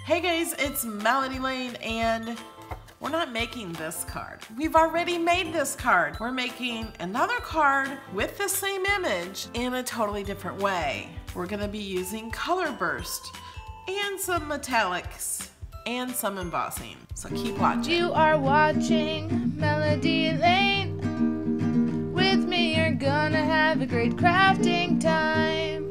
Hey guys, it's Melody Lane and we're not making this card. We've already made this card. We're making another card with the same image in a totally different way. We're gonna be using Color Burst and some metallics and some embossing. So keep watching. You are watching Melody Lane. With me you're gonna have a great crafting time.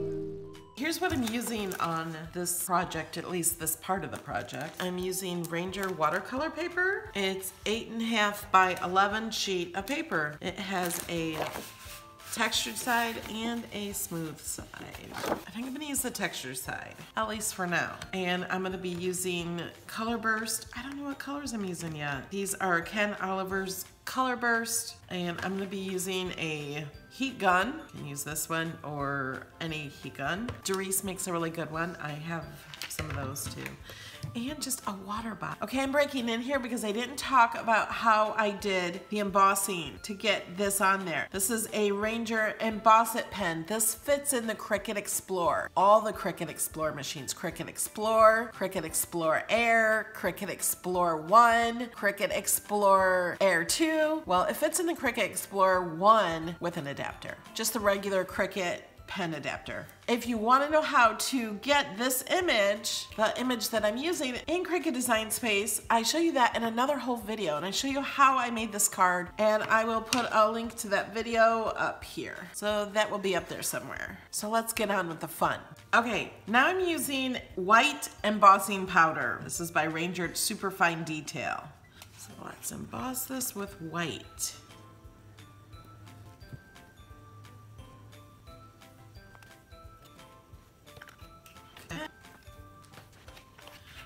Here's what I'm using on this project, at least this part of the project. I'm using Ranger watercolor paper. It's 8.5 by 11 sheet of paper. It has a textured side and a smooth side. I think I'm gonna use the textured side, at least for now. And I'm gonna be using Color Burst. I don't know what colors I'm using yet. These are Ken Oliver's Color Burst, and I'm gonna be using a heat gun. You can use this one or any heat gun. Doris makes a really good one. I have some of those too. And just a water bottle. Okay, I'm breaking in here because I didn't talk about how I did the embossing to get this on there. This is a Ranger Emboss It pen. This fits in the Cricut Explorer. All the Cricut Explorer machines. Cricut Explorer, Cricut Explorer Air, Cricut Explorer 1, Cricut Explorer Air 2. Well, it fits in the Cricut Explorer 1 with an adapter. Just the regular Cricut pen adapter. If you want to know how to get this image, the image that I'm using in Cricut Design Space, I show you that in another whole video, and I show you how I made this card, and I will put a link to that video up here. So that will be up there somewhere. So let's get on with the fun. Okay, now I'm using white embossing powder. This is by Ranger Superfine Detail. So let's emboss this with white.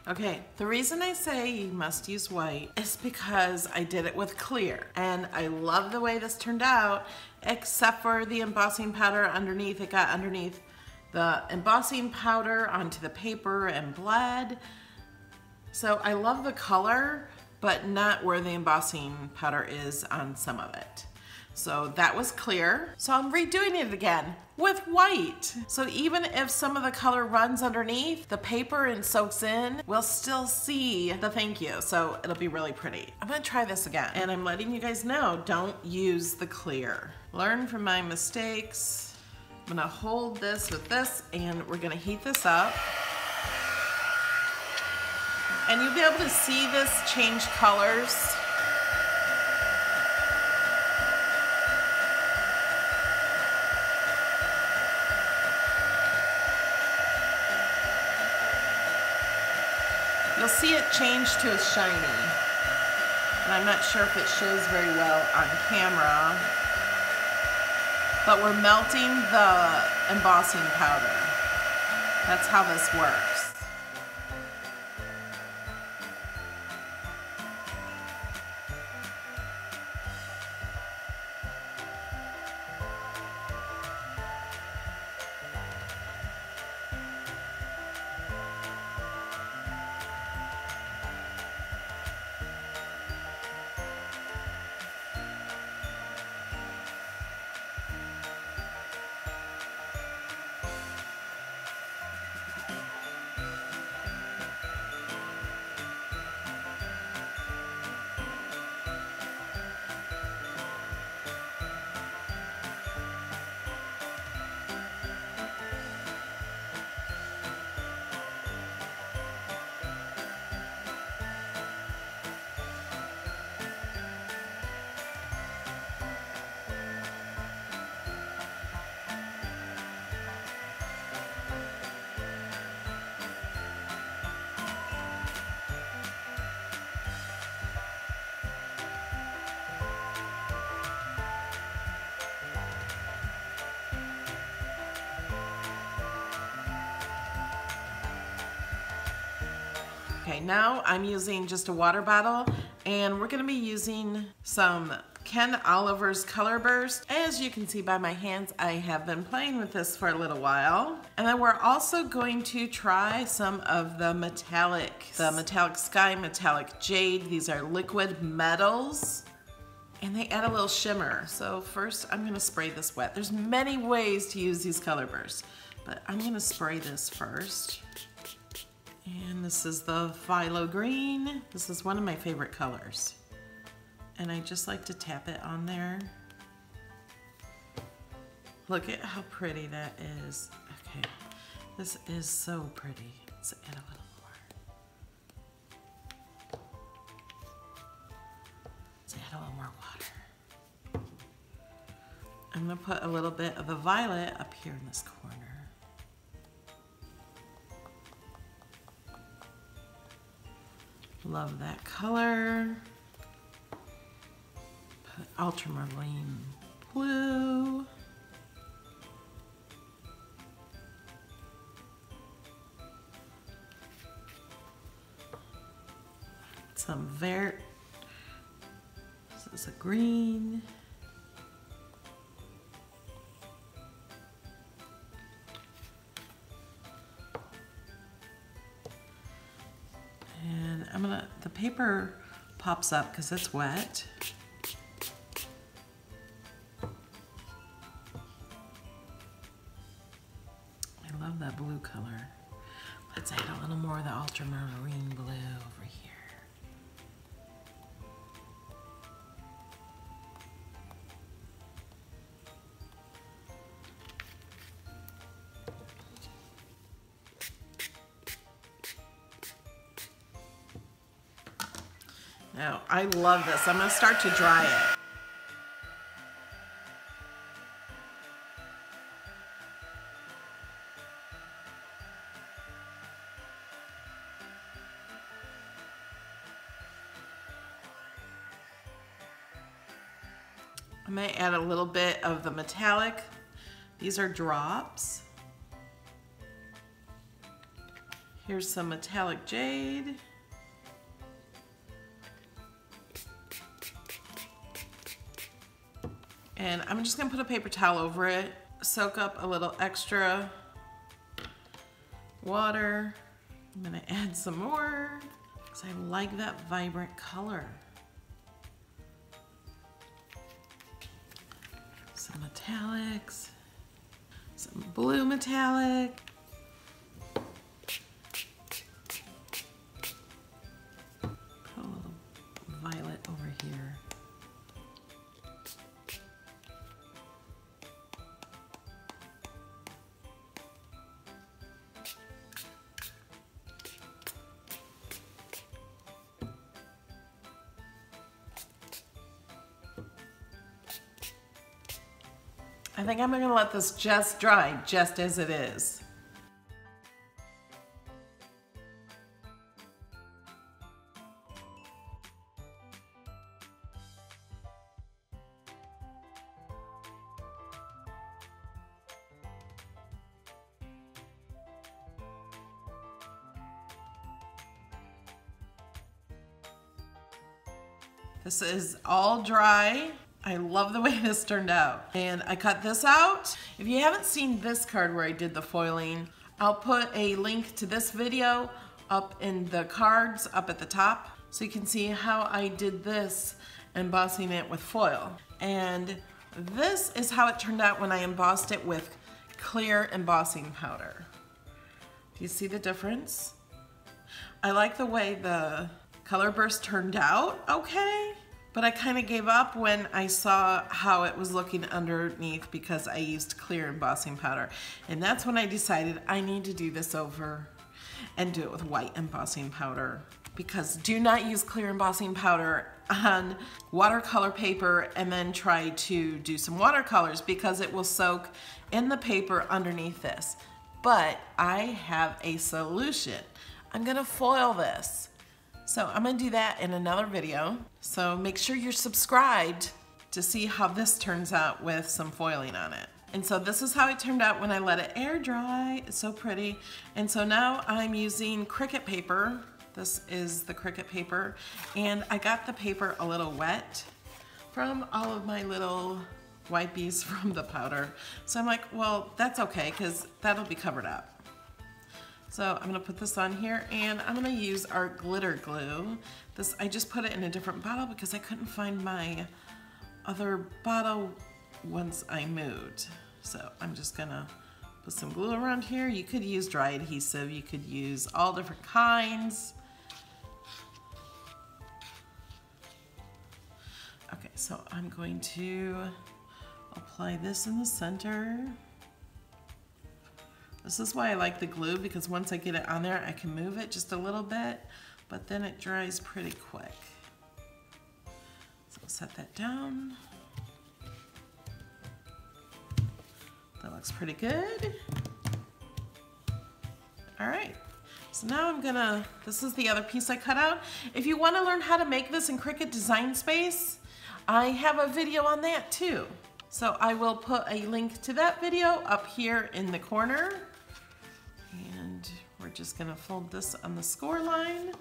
Okay, the reason I say you must use white is because I did it with clear, and I love the way this turned out, except for the embossing powder underneath. It got underneath the embossing powder onto the paper and bled. So I love the color, but not where the embossing powder is on some of it. So that was clear. So I'm redoing it again with white. So even if some of the color runs underneath the paper and soaks in, we'll still see the thank you. So it'll be really pretty. I'm gonna try this again. And I'm letting you guys know, don't use the clear. Learn from my mistakes. I'm gonna hold this with this, and we're gonna heat this up. And you'll be able to see this change colors. You'll see it change to a shiny, and I'm not sure if it shows very well on camera, but we're melting the embossing powder. That's how this works. Okay, now I'm using just a water bottle, and we're gonna be using some Ken Oliver's Color Burst. As you can see by my hands, I have been playing with this for a little while. And then we're also going to try some of the metallic sky, metallic jade. These are liquid metals, and they add a little shimmer. So first I'm gonna spray this wet. There's many ways to use these color bursts, but I'm gonna spray this first. And this is the phthalo green. This is one of my favorite colors. And I just like to tap it on there. Look at how pretty that is. Okay, this is so pretty. Let's add a little more. Let's add a little more water. I'm gonna put a little bit of the violet up here in this corner. Love that color. Put ultramarine blue. Some vert. This is a green. And the paper pops up because it's wet. I love that blue color. Let's add a little more of the ultramarine blue over here. Now, I love this. I'm going to start to dry it. I may add a little bit of the metallic. These are drops. Here's some metallic jade. And I'm just gonna put a paper towel over it, soak up a little extra water. I'm gonna add some more because I like that vibrant color. Some metallics, some blue metallic. Put a little violet over here. I think I'm gonna let this just dry, just as it is. This is all dry. I love the way this turned out. And I cut this out. If you haven't seen this card where I did the foiling, I'll put a link to this video up in the cards up at the top so you can see how I did this, embossing it with foil. And this is how it turned out when I embossed it with clear embossing powder. Do you see the difference? I like the way the Color Burst turned out okay. But I kind of gave up when I saw how it was looking underneath because I used clear embossing powder. And that's when I decided I need to do this over and do it with white embossing powder. Because do not use clear embossing powder on watercolor paper and then try to do some watercolors because it will soak in the paper underneath this. But I have a solution. I'm gonna foil this. So I'm gonna do that in another video. So make sure you're subscribed to see how this turns out with some foiling on it. And so this is how it turned out when I let it air dry. It's so pretty. And so now I'm using Cricut paper. This is the Cricut paper. And I got the paper a little wet from all of my little wipies from the powder. So I'm like, well, that's okay, because that'll be covered up. So I'm gonna put this on here and I'm gonna use our glitter glue. This, I just put it in a different bottle because I couldn't find my other bottle once I moved. So I'm just gonna Put some glue around here. You could use dry adhesive. You could use all different kinds. Okay, so I'm going to apply this in the center. This is why I like the glue, because once I get it on there, I can move it just a little bit, but then it dries pretty quick. So I'll set that down. That looks pretty good. All right, so now I'm gonna, this is the other piece I cut out. If you wanna learn how to make this in Cricut Design Space, I have a video on that too. So I will put a link to that video up here in the corner. And we're just gonna fold this on the score line.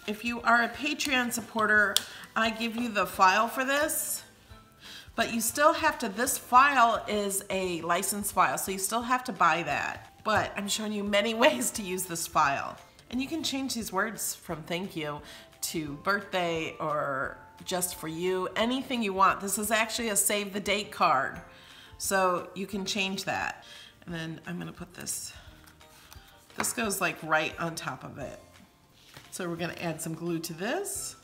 If you are a Patreon supporter, I give you the file for this, but you still have to, this file is a licensed file, so you still have to buy that. But I'm showing you many ways to use this file. And you can change these words from thank you to birthday or just for you, anything you want. This is actually a save the date card, so you can change that. And then I'm gonna put this goes like right on top of it. So we're gonna add some glue to this.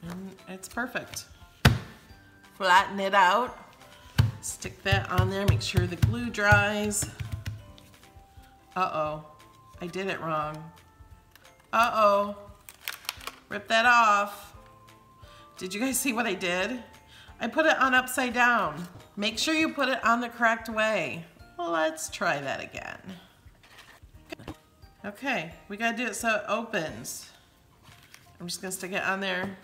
And it's perfect. Flatten it out, stick that on there, make sure the glue dries. Uh-oh, I did it wrong. Uh-oh, rip that off. Did you guys see what I did? I put it on upside down. Make sure you put it on the correct way. Let's try that again. Okay, we gotta do it so it opens. I'm just gonna stick it on there.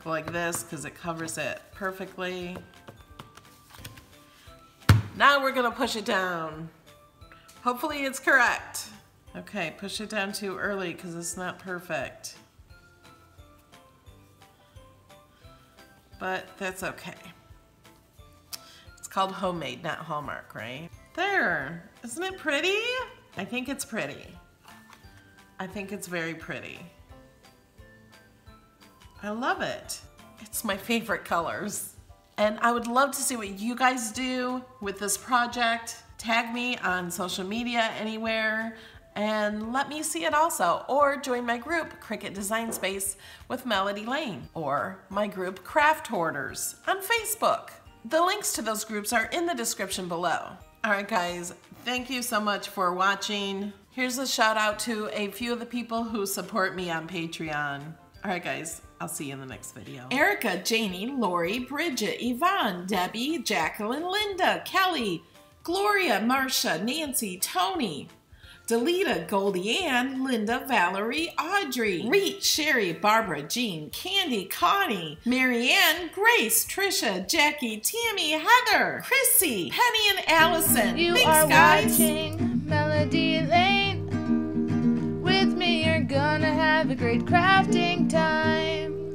Go like this because it covers it perfectly. Now we're gonna push it down. Hopefully it's correct. Okay, push it down too early because it's not perfect. But that's okay. It's called homemade, not Hallmark, right? There, isn't it pretty? I think it's pretty. I think it's very pretty. I love it. It's my favorite colors. And I would love to see what you guys do with this project. Tag me on social media anywhere and let me see it also. Or join my group, Cricut Design Space with Melody Lane, or my group, Craft Hoarders, on Facebook. The links to those groups are in the description below. All right, guys, thank you so much for watching. Here's a shout out to a few of the people who support me on Patreon. All right, guys, I'll see you in the next video. Erica, Janie, Lori, Bridget, Yvonne, Debbie, Jacqueline, Linda, Kelly, Gloria, Marcia, Nancy, Tony, Delita, Goldie Ann, Linda, Valerie, Audrey, Reet, Sherry, Barbara, Jean, Candy, Connie, Marianne, Grace, Trisha, Jackie, Tammy, Heather, Chrissy, Penny, and Allison. You Thanks, are guys. watching Melody Lane. With me, you're gonna have a great crafting time.